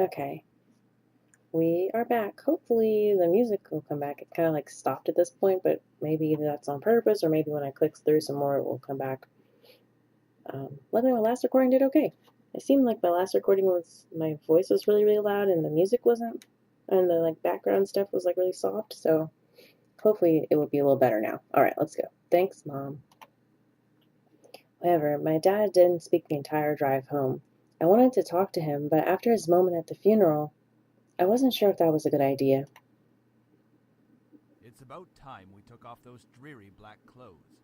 Okay, we are back. Hopefully the music will come back. It kind of like stopped at this point, but maybe that's on purpose, or maybe when I click through some more, it will come back. Luckily, my last recording did okay. It seemed like my last recording was my voice was really really loud and the music wasn't, and the like background stuff was like really soft. So hopefully it will be a little better now. All right, let's go. Thanks, Mom. However, my dad didn't speak the entire drive home. I wanted to talk to him, but after his moment at the funeral, I wasn't sure if that was a good idea. It's about time we took off those dreary black clothes.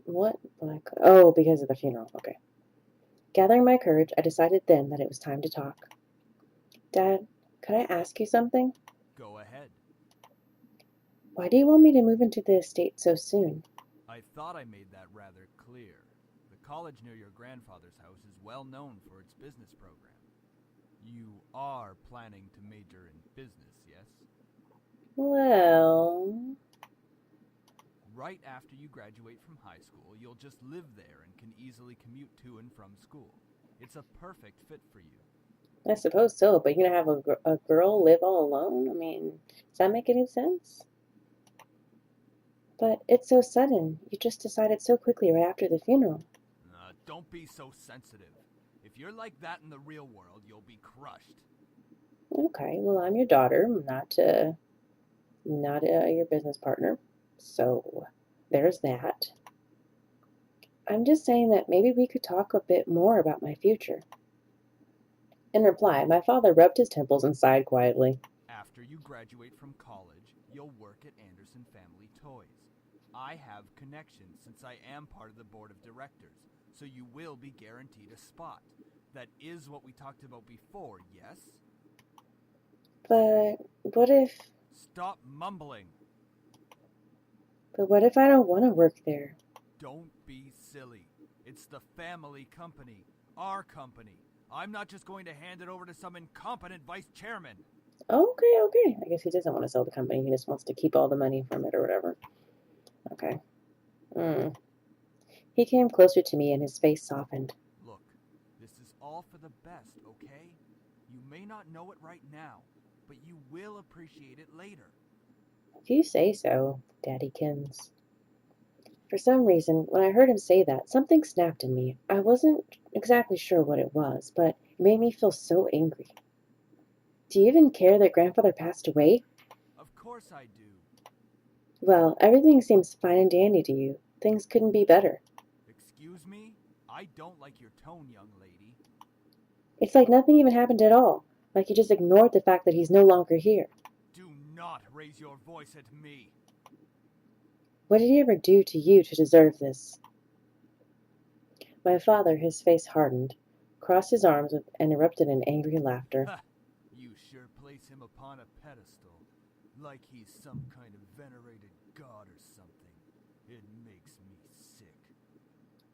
What? Black? Oh, because of the funeral. Okay. Gathering my courage, I decided then that it was time to talk. Dad, could I ask you something? Go ahead. Why do you want me to move into the estate so soon? I thought I made that rather clear. The college near your grandfather's house is well known for its business program. You are planning to major in business, yes? Well, Right after you graduate from high school, you'll just live there and can easily commute to and from school. It's a perfect fit for you. I suppose so, but you're gonna have a girl live all alone? I mean, does that make any sense? But it's so sudden. You just decided so quickly right after the funeral. Don't be so sensitive. If you're like that in the real world, you'll be crushed. Okay, well, I'm your daughter, not your business partner. So there's that. I'm just saying that maybe we could talk a bit more about my future. In reply, my father rubbed his temples and sighed quietly. After you graduate from college, you'll work at Anderson Family Toys. I have connections since I am part of the board of directors, so you will be guaranteed a spot. That is what we talked about before, yes? But what if Stop mumbling. but what if I don't want to work there? Don't be silly. It's the family company, our company. I'm not just going to hand it over to some incompetent vice chairman. Okay, okay. I guess he doesn't want to sell the company. He just wants to keep all the money from it or whatever. Okay. Mm. He came closer to me and his face softened. Look, this is all for the best, okay? You may not know it right now, but you will appreciate it later. If you say so, Daddykins. For some reason, when I heard him say that, something snapped in me. I wasn't exactly sure what it was, but it made me feel so angry. Do you even care that grandfather passed away? Of course I do. Well, everything seems fine and dandy to you. Things couldn't be better. Excuse me? I don't like your tone, young lady. It's like nothing even happened at all. Like you just ignored the fact that he's no longer here. Do not raise your voice at me. What did he ever do to you to deserve this? My father, his face hardened, crossed his arms and erupted in angry laughter. Ha! You sure place him upon a pedestal, like he's some kind of venerated god or something. It makes me sick.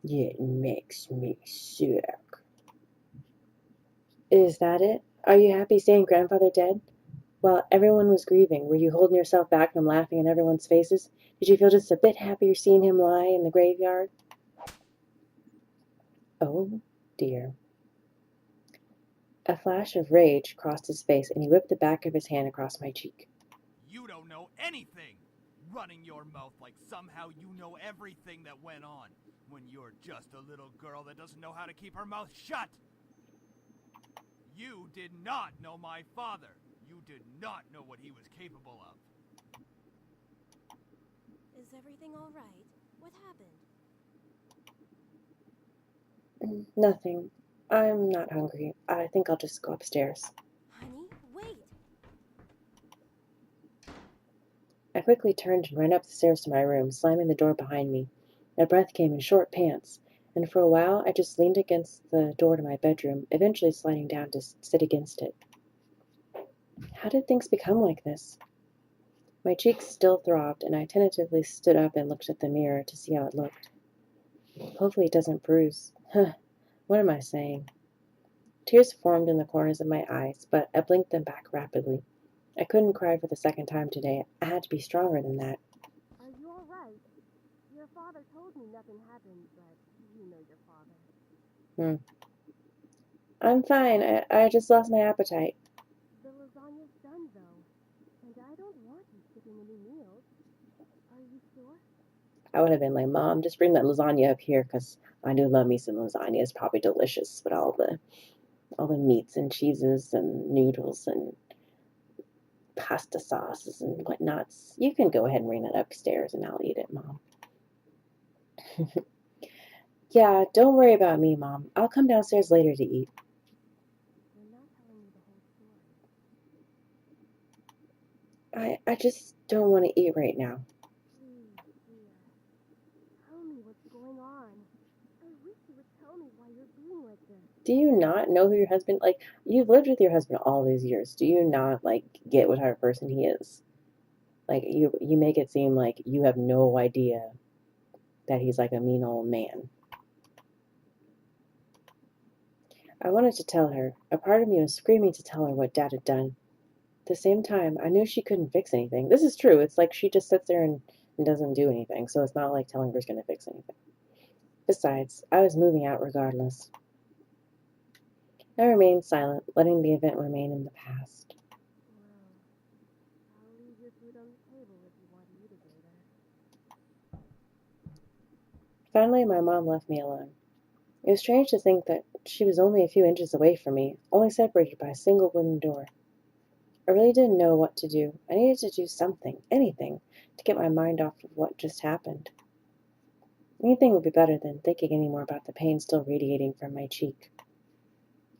It makes me sick. Is that it? Are you happy seeing grandfather dead? While everyone was grieving, were you holding yourself back from laughing in everyone's faces? Did you feel just a bit happier seeing him lie in the graveyard? Oh, dear. A flash of rage crossed his face, and he whipped the back of his hand across my cheek. You don't know anything! Running your mouth like somehow you know everything that went on, when you're just a little girl that doesn't know how to keep her mouth shut! You did not know my father! You did not know what he was capable of! Is everything all right? What happened? Nothing. I'm not hungry. I think I'll just go upstairs. Honey, wait! I quickly turned and ran up the stairs to my room, slamming the door behind me. My breath came in short pants, and for a while I just leaned against the door to my bedroom, eventually sliding down to sit against it. How did things become like this? My cheeks still throbbed, and I tentatively stood up and looked at the mirror to see how it looked. Hopefully it doesn't bruise. Huh, what am I saying? Tears formed in the corners of my eyes, but I blinked them back rapidly. I couldn't cry for the second time today. I had to be stronger than that. Are you all right? Your father told me nothing happened, but you know your father. Hmm. I'm fine. I just lost my appetite. The lasagna's done, though. And I don't want you skipping any meals. Are you sure? I would have been like, Mom, just bring that lasagna up here because I do love me some lasagna. It's probably delicious with all the meats and cheeses and noodles and pasta sauces and whatnots. You can go ahead and bring that upstairs and I'll eat it, Mom. Yeah, don't worry about me, Mom. I'll come downstairs later to eat. You're not telling me the whole story. I just don't want to eat right now. Please, dear. Tell me what's going on. I wish you would tell me why you're being like this. Do you not know who your husband like you've lived with your husband all these years. Do you not get what type of person he is? Like you make it seem like you have no idea that he's like a mean old man. I wanted to tell her. A part of me was screaming to tell her what Dad had done. At the same time, I knew she couldn't fix anything. This is true. It's like she just sits there and doesn't do anything, so it's not like telling her is going to fix anything. Besides, I was moving out regardless. I remained silent, letting the event remain in the past. Well, I'll leave your food on the table if you want to eat it later. Finally, my mom left me alone. It was strange to think that she was only a few inches away from me, only separated by a single wooden door. I really didn't know what to do. I needed to do something, anything, to get my mind off of what just happened. Anything would be better than thinking any more about the pain still radiating from my cheek.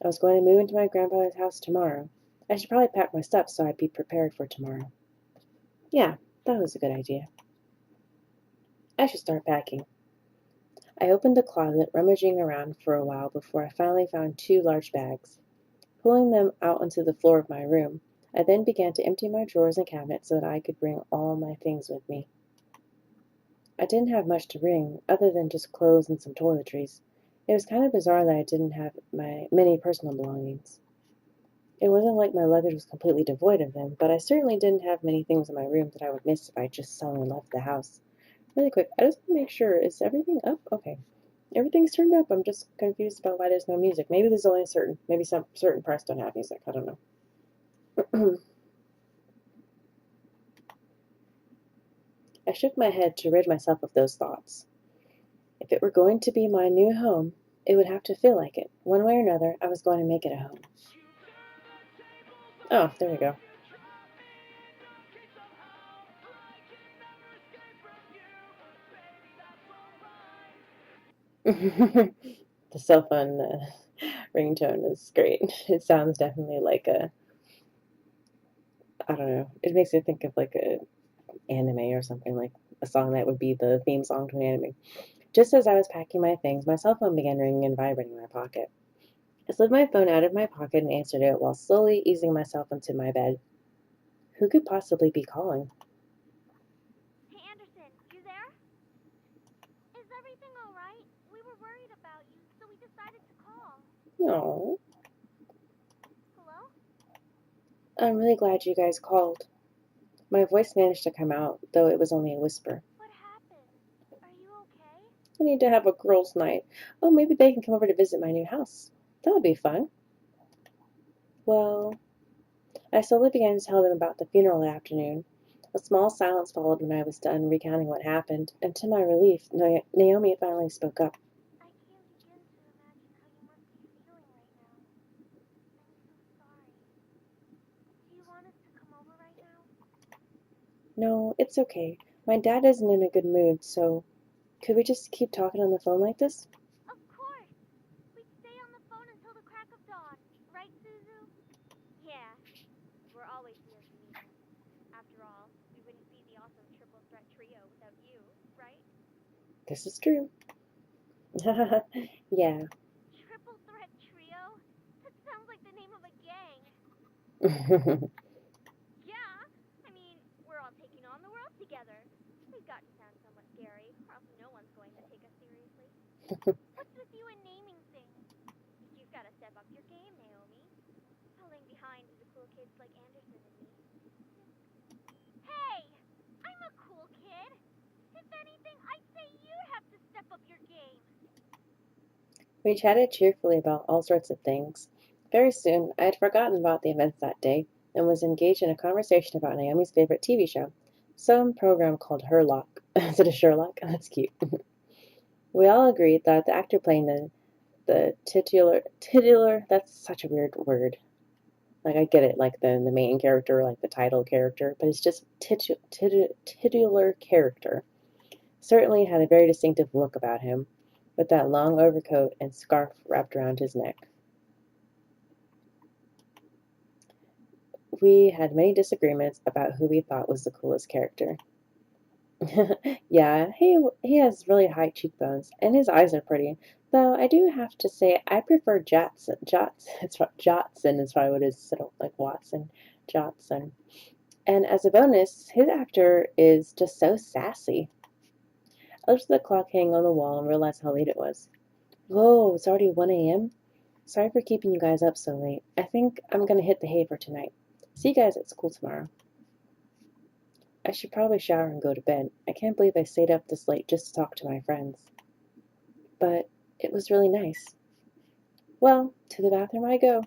I was going to move into my grandfather's house tomorrow. I should probably pack my stuff so I'd be prepared for tomorrow. Yeah, that was a good idea. I should start packing. I opened the closet, rummaging around for a while before I finally found 2 large bags. Pulling them out onto the floor of my room, I then began to empty my drawers and cabinets so that I could bring all my things with me. I didn't have much to bring, other than just clothes and some toiletries. It was kind of bizarre that I didn't have my many personal belongings. It wasn't like my luggage was completely devoid of them, but I certainly didn't have many things in my room that I would miss if I just suddenly left the house. Really quick, I just want to make sure, is everything up? Okay. Everything's turned up. I'm just confused about why there's no music. Maybe there's only maybe some certain parts don't have music. I don't know. I shook my head to rid myself of those thoughts. If it were going to be my new home, it would have to feel like it. One way or another, I was going to make it a home. Oh, there we go. The cell phone ringtone is great. It sounds definitely like I don't know. It makes me think of like a anime or something, like a song that would be the theme song to an anime. Just as I was packing my things, my cell phone began ringing and vibrating in my pocket. I slid my phone out of my pocket and answered it while slowly easing myself into my bed. Who could possibly be calling? Hey, Anderson, you there? Is everything alright? We were worried about you, so we decided to call. No. Hello? I'm really glad you guys called. My voice managed to come out, though it was only a whisper. What happened? Are you okay? I need to have a girls' night. Oh, maybe they can come over to visit my new house. That would be fun. Well, I slowly began to tell them about the funeral that afternoon. A small silence followed when I was done recounting what happened, and to my relief, Naomi finally spoke up. I can't begin to imagine how you must be feeling right now. I'm so sorry. Do you want us to come over right now? No, it's okay. My dad isn't in a good mood, so could we just keep talking on the phone like this? Of course! We'd stay on the phone until the crack of dawn. Right, Suzu? Yeah. We're always here if you need us. After all, we wouldn't be the awesome triple threat trio without you, right? This is true. Yeah. Triple threat trio? That sounds like the name of a gang. Yeah, I mean, we're all taking on the world together. We've got to sound somewhat scary, or else no one's going to take us seriously. What's with you and naming things? You've got to step up your game, Naomi. Falling behind the cool kids like Anderson and me. Hey! I'm a cool kid! If anything, I'd say you'd have to step up your game. We chatted cheerfully about all sorts of things. Very soon, I had forgotten about the events that day and was engaged in a conversation about Naomi's favorite TV show, some program called Herlock. Is it a Sherlock? That's cute. We all agreed that the actor playing the titular, that's such a weird word. Like, I get it, like the main character, like the title character, but it's just titular character. Certainly had a very distinctive look about him, with that long overcoat and scarf wrapped around his neck. We had many disagreements about who we thought was the coolest character. Yeah, he has really high cheekbones, and his eyes are pretty. Though I do have to say I prefer Jotson. Jotson is probably what it is, instead of like Watson. Jotson. And as a bonus, his actor is just so sassy. I looked at the clock hanging on the wall and realized how late it was. Whoa, it's already 1 a.m.? Sorry for keeping you guys up so late. I think I'm gonna hit the hay for tonight. See you guys at school tomorrow. I should probably shower and go to bed. I can't believe I stayed up this late just to talk to my friends. But it was really nice. Well, to the bathroom I go.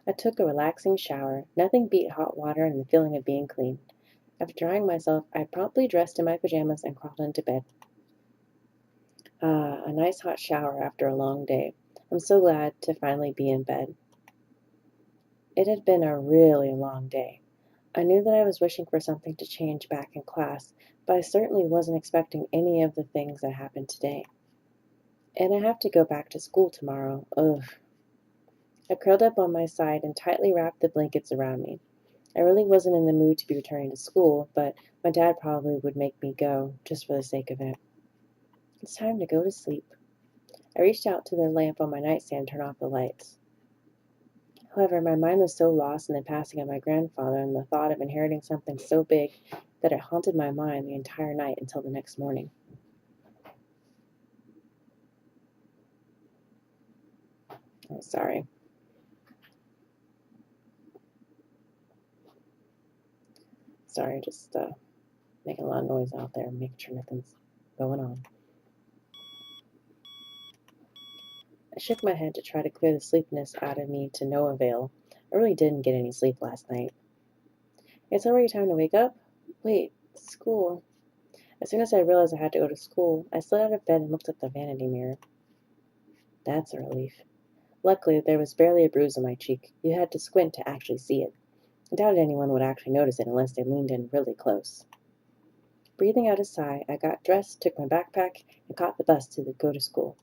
I took a relaxing shower. Nothing beat hot water and the feeling of being clean. After drying myself, I promptly dressed in my pajamas and crawled into bed. Ah, a nice hot shower after a long day. I'm so glad to finally be in bed. It had been a really long day. I knew that I was wishing for something to change back in class, but I certainly wasn't expecting any of the things that happened today. And I have to go back to school tomorrow. Ugh. I curled up on my side and tightly wrapped the blankets around me. I really wasn't in the mood to be returning to school, but my dad probably would make me go, just for the sake of it. It's time to go to sleep. I reached out to the lamp on my nightstand and turned off the lights. However, my mind was so lost in the passing of my grandfather and the thought of inheriting something so big that it haunted my mind the entire night until the next morning. Oh, sorry. Sorry, just making a lot of noise out there, making sure nothing's going on. I shook my head to try to clear the sleepiness out of me to no avail. I really didn't get any sleep last night. It's already time to wake up? Wait, school. As soon as I realized I had to go to school, I slid out of bed and looked at the vanity mirror. That's a relief. Luckily, there was barely a bruise on my cheek. You had to squint to actually see it. I doubted anyone would actually notice it unless they leaned in really close. Breathing out a sigh, I got dressed, took my backpack, and caught the bus to go to school.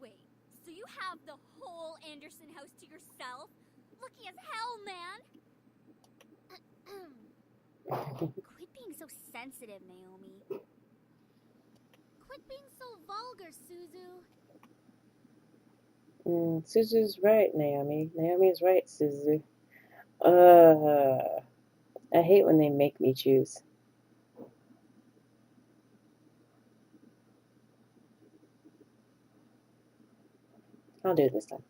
Wait, so you have the whole Anderson house to yourself? Lucky as hell, man! Quit being so sensitive, Naomi. Quit being so vulgar, Suzu. Suzu's right, Naomi. Naomi's right, Suzu. I hate when they make me choose. I'll do it this time.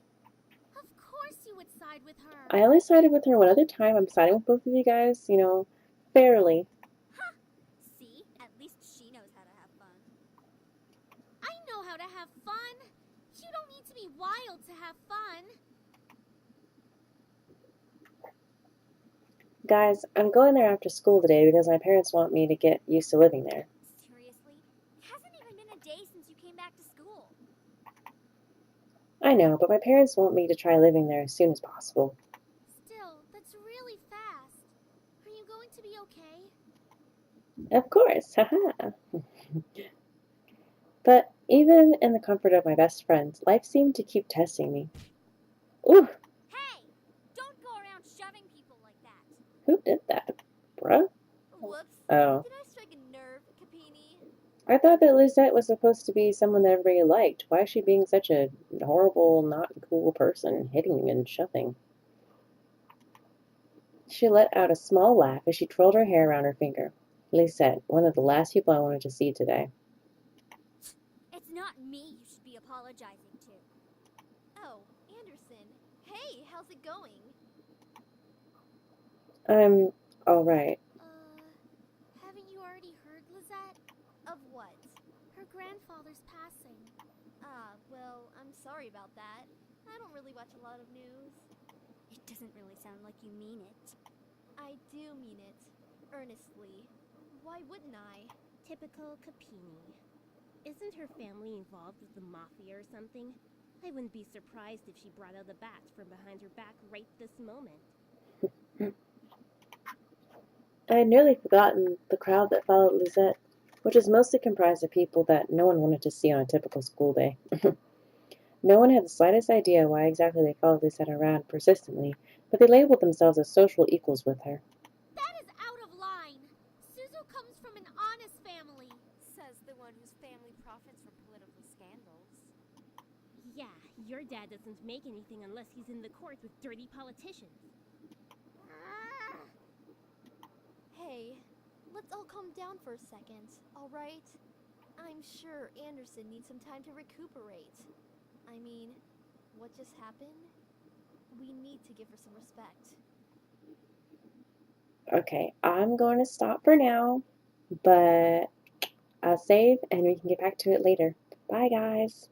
Of course you would side with her. I only sided with her one other time. I'm siding with both of you guys, fairly. Ha! See? At least she knows how to have fun. I know how to have fun. You don't need to be wild to have fun. Guys, I'm going there after school today because my parents want me to get used to living there. Seriously? It hasn't even been a day since you came back to school. I know, but my parents want me to try living there as soon as possible. Still, that's really fast. Are you going to be okay? Of course, haha. But even in the comfort of my best friends, life seemed to keep testing me. Ooh, Hey! Don't go around shoving people like that. who did that? Bruh? Whoops. Oh. Did I strike a nerve, Capini? I thought that Lisette was supposed to be someone that everybody liked. Why is she being such a horrible, not cool person, hitting and shoving? She let out a small laugh as she twirled her hair around her finger. Lisette, one of the last people I wanted to see today. It's not me you should be apologizing to. Oh, Anderson. Hey, how's it going? I'm alright. Haven't you already heard, Lizette? Of what? Her grandfather's passing. Well, I'm sorry about that. I don't really watch a lot of news. It doesn't really sound like you mean it. I do mean it. Earnestly. Why wouldn't I? Typical Capini. Isn't her family involved with the mafia or something? I wouldn't be surprised if she brought out the bat from behind her back right this moment. I had nearly forgotten the crowd that followed Lisette, which was mostly comprised of people that no one wanted to see on a typical school day. No one had the slightest idea why exactly they followed Lisette around persistently, but they labeled themselves as social equals with her. That is out of line! Suzu comes from an honest family! Says the one whose family profits from political scandals. Yeah, your dad doesn't make anything unless he's in the court with dirty politicians. Hey, let's all calm down for a second, alright? I'm sure Anderson needs some time to recuperate. I mean, what just happened? We need to give her some respect. Okay, I'm going to stop for now, but I'll save and we can get back to it later. Bye, guys.